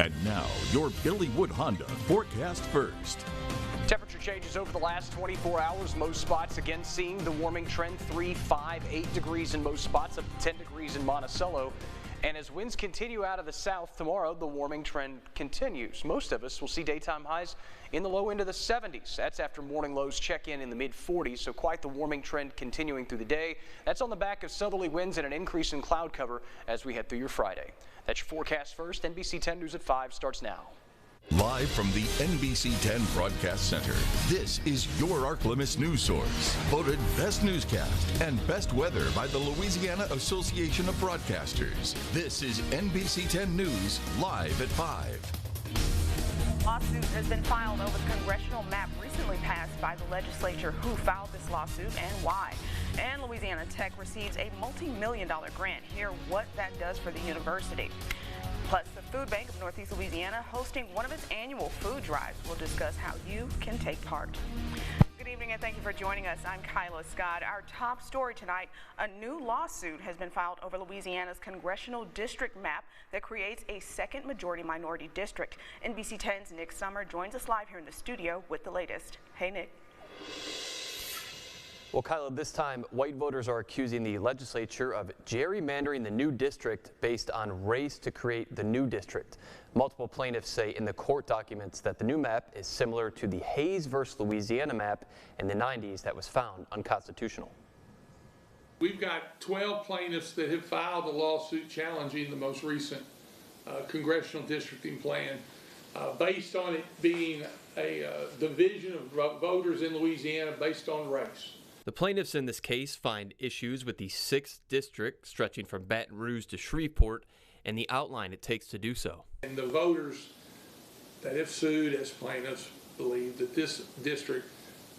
And now, your Billy Wood Honda forecast first. Temperature changes over the last 24 hours. Most spots again seeing the warming trend, 3, 5, 8 degrees in most spots, up to 10 degrees in Monticello. And as winds continue out of the south tomorrow, the warming trend continues. Most of us will see daytime highs in the low end of the 70s. That's after morning lows check in the mid 40s, so quite the warming trend continuing through the day. That's on the back of southerly winds and an increase in cloud cover as we head through your Friday. That's your forecast first. NBC 10 News at 5 starts now. Live from the NBC 10 Broadcast Center, this is your ArkLaMiss news source. Voted Best Newscast and Best Weather by the Louisiana Association of Broadcasters. This is NBC 10 News, live at 5. Lawsuit has been filed over the congressional map recently passed by the legislature. Who filed this lawsuit and why? And Louisiana Tech receives a multi-million-dollar grant. Hear what that does for the university. Plus, the Food Bank of Northeast Louisiana hosting one of its annual food drives. We'll discuss how you can take part. Good evening and thank you for joining us. I'm Kyla Scott. Our top story tonight, a new lawsuit has been filed over Louisiana's congressional district map that creates a second majority minority district. NBC 10's Nick Summer joins us live here in the studio with the latest. Hey, Nick. Well, Kyla, this time white voters are accusing the legislature of gerrymandering the new district based on race to create the new district. Multiple plaintiffs say in the court documents that the new map is similar to the Hayes versus Louisiana map in the 90s that was found unconstitutional. We've got 12 plaintiffs that have filed a lawsuit challenging the most recent congressional districting plan based on it being a division of voters in Louisiana based on race. The plaintiffs in this case find issues with the 6th district stretching from Baton Rouge to Shreveport and the outline it takes to do so. And the voters that have sued as plaintiffs believe that this district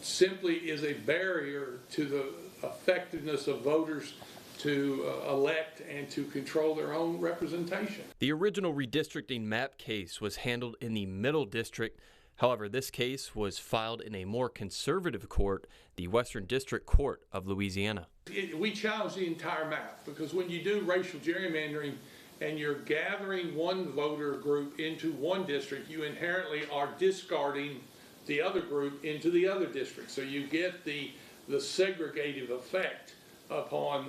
simply is a barrier to the effectiveness of voters to elect and to control their own representation. The original redistricting map case was handled in the Middle District. However, this case was filed in a more conservative court, the Western District Court of Louisiana. We challenge the entire map because when you do racial gerrymandering and you're gathering one voter group into one district, you inherently are discarding the other group into the other district. So you get the segregative effect upon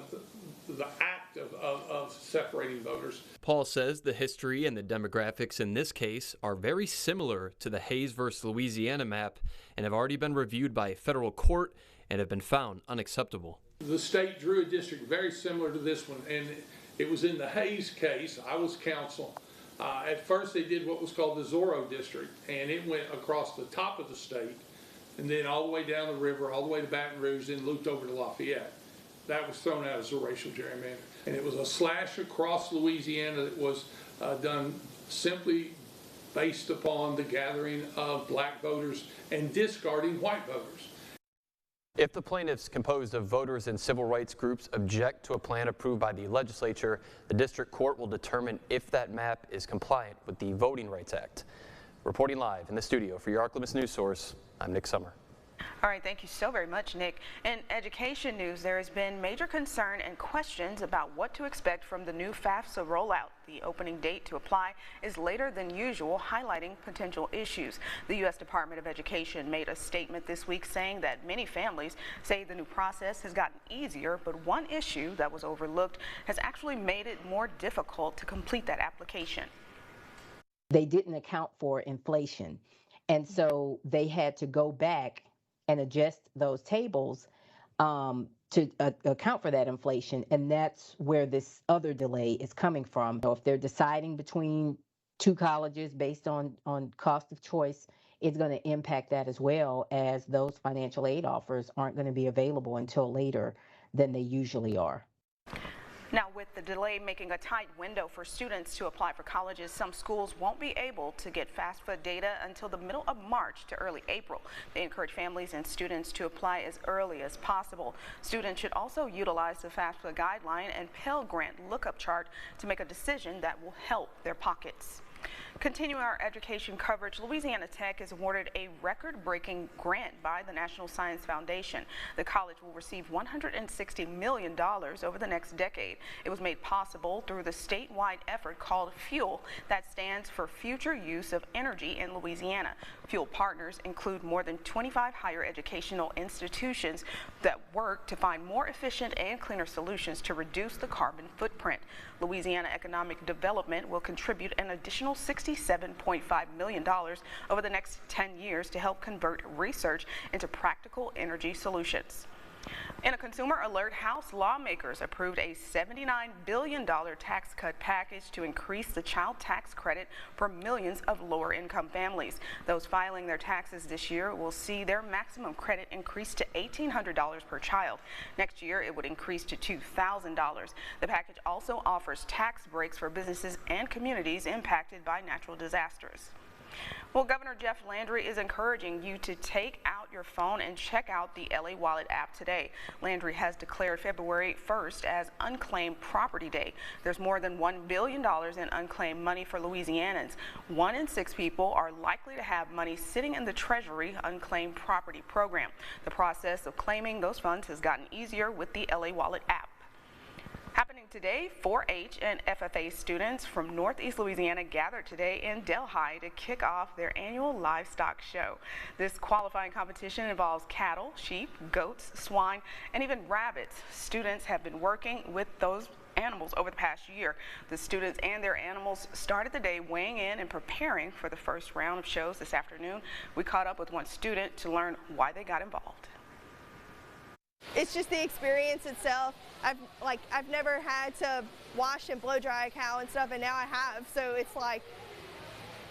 the act of separating voters. Paul says the history and the demographics in this case are very similar to the Hayes versus Louisiana map and have already been reviewed by a federal court and have been found unacceptable. The state drew a district very similar to this one, and it was in the Hayes case. I was counsel. At first they did what was called the Zorro district, and it went across the top of the state and then all the way down the river, all the way to Baton Rouge, then looped over to Lafayette. That was thrown out as a racial gerrymander. And it was a slash across Louisiana that was done simply based upon the gathering of black voters and discarding white voters. If the plaintiffs composed of voters and civil rights groups object to a plan approved by the legislature, the district court will determine if that map is compliant with the Voting Rights Act. Reporting live in the studio for your ArkLaMiss news source, I'm Nick Summer. All right, thank you so very much, Nick. In education news, there has been major concern and questions about what to expect from the new FAFSA rollout. The opening date to apply is later than usual, highlighting potential issues. The U.S. Department of Education made a statement this week saying that many families say the new process has gotten easier, but one issue that was overlooked has actually made it more difficult to complete that application. They didn't account for inflation, and so they had to go back and adjust those tables to account for that inflation. And that's where this other delay is coming from. So if they're deciding between two colleges based on cost of choice, it's going to impact that as well, as those financial aid offers aren't going to be available until later than they usually are. Now, with the delay making a tight window for students to apply for colleges, some schools won't be able to get FAFSA data until the middle of March to early April. They encourage families and students to apply as early as possible. Students should also utilize the FAFSA guideline and Pell Grant lookup chart to make a decision that will help their pockets. Continuing our education coverage, Louisiana Tech is awarded a record-breaking grant by the National Science Foundation. The college will receive $160 million over the next decade. It was made possible through the statewide effort called FUEL, that stands for Future Use of Energy in Louisiana. FUEL partners include more than 25 higher educational institutions that work to find more efficient and cleaner solutions to reduce the carbon footprint. Louisiana Economic Development will contribute an additional $67.5 million over the next 10 years to help convert research into practical energy solutions. In a consumer alert, House lawmakers approved a $79 billion tax cut package to increase the child tax credit for millions of lower-income families. Those filing their taxes this year will see their maximum credit increase to $1,800 per child. Next year, it would increase to $2,000. The package also offers tax breaks for businesses and communities impacted by natural disasters. Well, Governor Jeff Landry is encouraging you to take out your phone and check out the LA Wallet app today. Landry has declared February 1st as Unclaimed Property Day. There's more than $1 billion in unclaimed money for Louisianans. 1 in 6 people are likely to have money sitting in the Treasury Unclaimed Property Program. The process of claiming those funds has gotten easier with the LA Wallet app. Happening today, 4-H and FFA students from Northeast Louisiana gathered today in Delhi to kick off their annual livestock show. This qualifying competition involves cattle, sheep, goats, swine, and even rabbits. Students have been working with those animals over the past year. The students and their animals started the day weighing in and preparing for the first round of shows this afternoon. We caught up with one student to learn why they got involved. It's just the experience itself. I've never had to wash and blow dry a cow and stuff, and now I have. So it's like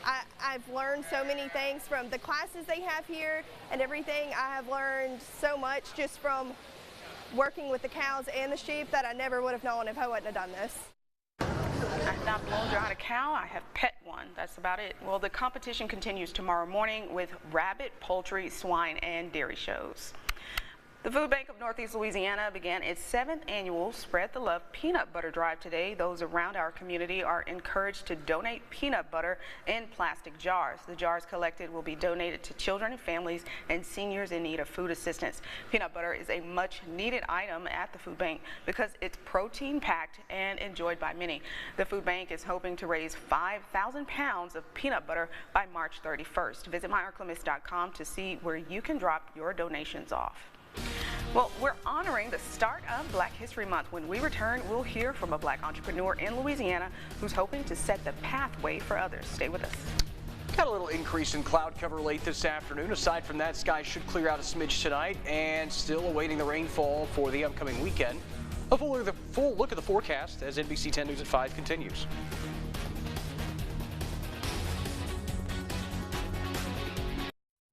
I've learned so many things from the classes they have here and everything. I have learned so much just from working with the cows and the sheep that I never would have known if I wouldn't have done this. I've not blown dry a cow, I have pet one. That's about it. Well, the competition continues tomorrow morning with rabbit, poultry, swine, and dairy shows. The Food Bank of Northeast Louisiana began its 7th annual Spread the Love Peanut Butter Drive today. Those around our community are encouraged to donate peanut butter in plastic jars. The jars collected will be donated to children and families and seniors in need of food assistance. Peanut butter is a much needed item at the food bank because it's protein packed and enjoyed by many. The food bank is hoping to raise 5,000 pounds of peanut butter by March 31st. Visit myarklamiss.com to see where you can drop your donations off. Well, we're honoring the start of Black History Month. When we return, we'll hear from a black entrepreneur in Louisiana who's hoping to set the pathway for others. Stay with us. Got a little increase in cloud cover late this afternoon. Aside from that, skies should clear out a smidge tonight and still awaiting the rainfall for the upcoming weekend. A full look at the forecast as NBC 10 News at 5 continues.